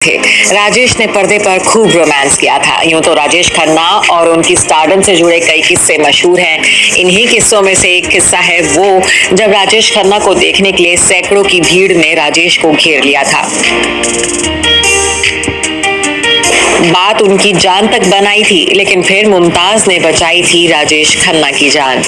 थे। राजेश ने पर्दे पर खूब रोमांस किया था। यूं तो राजेश खन्ना और उनकी स्टारडम से जुड़े कई किस्से मशहूर हैं। इन्हीं किस्सों में से एक किस्सा है वो जब राजेश खन्ना को देखने के लिए सैकड़ों की भीड़ ने राजेश को घेर लिया था। बात उनकी जान तक बनाई थी, लेकिन फिर मुमताज ने बचाई थी राजेश खन्ना की जान।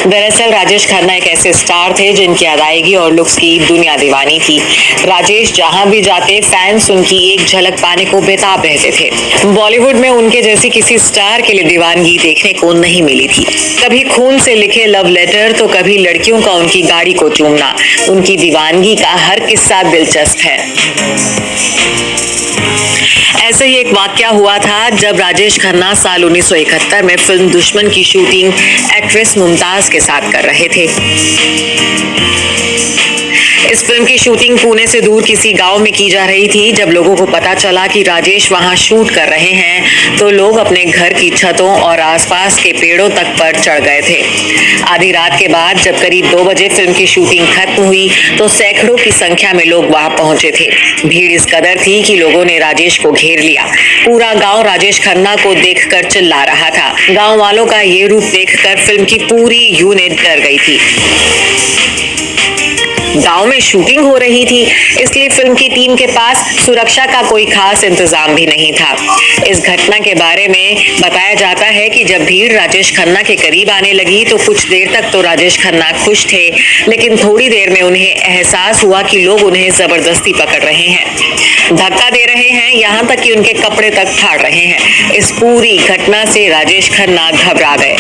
दरअसल राजेश खन्ना एक ऐसे स्टार थे जिनकी अदायगी और लुक्स की दुनिया दीवानी थी। राजेश जहां भी जाते फैंस उनकी एक झलक पाने को बेताब रहते थे। बॉलीवुड में उनके जैसी किसी स्टार के लिए दीवानगी देखने को नहीं मिली थी। कभी खून से लिखे लव लेटर तो कभी लड़कियों का उनकी गाड़ी को चूमना। उनकी दीवानगी का हर किस्सा दिलचस्प है। ऐसे ही एक वाकया हुआ था जब राजेश खन्ना साल 1971 में फिल्म दुश्मन की शूटिंग एक्ट्रेस मुमताज के साथ कर रहे थे। इस फिल्म की शूटिंग पुणे से दूर किसी गांव में की जा रही थी। जब लोगों को पता चला कि राजेश वहां शूट कर रहे हैं तो लोग अपने घर की छतों और आसपास के पेड़ों तक पर चढ़ गए थे। आधी रात के बाद जब करीब 2 बजे फिल्म की शूटिंग खत्म हुई तो सैकड़ों की संख्या में लोग वहां पहुंचे थे। भीड़ इस कदर थी कि लोगों ने राजेश को घेर लिया। पूरा गांव राजेश खन्ना को देखकर चिल्ला रहा था। गांव वालों का ये रूप देखकर फिल्म की पूरी यूनिट डर गई थी। गांव में शूटिंग हो रही थी, इसलिए फिल्म की टीम के पास सुरक्षा का कोई खास इंतजाम भी नहीं था। इस घटना के बारे में बताया जाता है कि जब भीड़ राजेश खन्ना के करीब आने लगी तो कुछ देर तक तो राजेश खन्ना खुश थे, लेकिन थोड़ी देर में उन्हें एहसास हुआ कि लोग उन्हें जबरदस्ती पकड़ रहे हैं, धक्का दे रहे हैं, यहाँ तक कि उनके कपड़े तक फाड़ रहे हैं। इस पूरी घटना से राजेश खन्ना घबरा गए।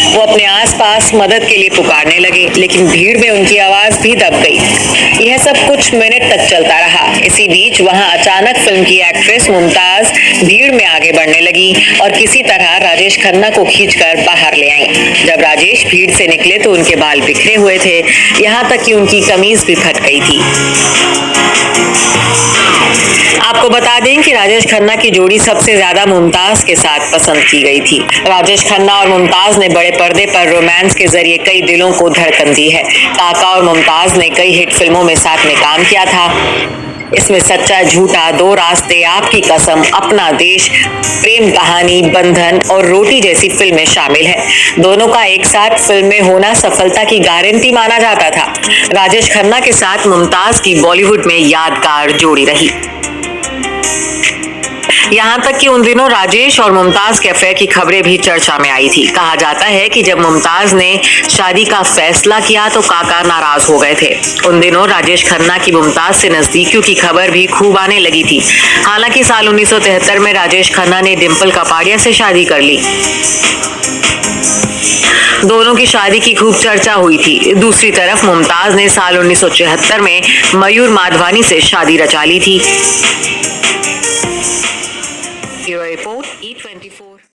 वो अपने आसपास मदद के लिए पुकारने लगे, लेकिन भीड़ में उनकी आवाज भी दब गई। यह सब कुछ मिनट तक चलता रहा। इसी बीच वहां अचानक फिल्म की एक्ट्रेस मुमताज भीड़ में आगे बढ़ने लगी और किसी तरह राजेश खन्ना को खींचकर बाहर ले आई। जब राजेश भीड़ से निकले तो उनके बाल बिखरे हुए थे, यहाँ तक कि उनकी कमीज भी फट गई थी। आपको बता दें कि राजेश खन्ना की जोड़ी सबसे ज्यादा मुमताज के साथ पसंद की गई थी। राजेश खन्ना और मुमताज ने बड़े पर्दे पर रोमांस के जरिए कई दिलों को धड़कन दी है। काका और मुमताज ने कई हिट फिल्मों में साथ में काम किया था। इसमें सच्चा झूठा, दो रास्ते, आपकी कसम, अपना देश, प्रेम कहानी, बंधन और रोटी जैसी फिल्में शामिल हैं। दोनों का एक साथ फिल्म में होना सफलता की गारंटी माना जाता था। राजेश खन्ना के साथ मुमताज की बॉलीवुड में यादगार जोड़ी रही। यहाँ तक कि उन दिनों राजेश और मुमताज के अफेयर की खबरें भी चर्चा में आई थी। कहा जाता है कि जब मुमताज ने शादी का फैसला किया तो काका नाराज हो गए थे। उन दिनों राजेश खन्ना की मुमताज से नजदीकियों की खबर भी खूब आने लगी थी। हालांकि साल 1973 में राजेश खन्ना ने डिम्पल कपाड़िया से शादी कर ली। दोनों की शादी की खूब चर्चा हुई थी। दूसरी तरफ मुमताज ने साल 1974 में मयूर माधवानी से शादी रचा ली थी।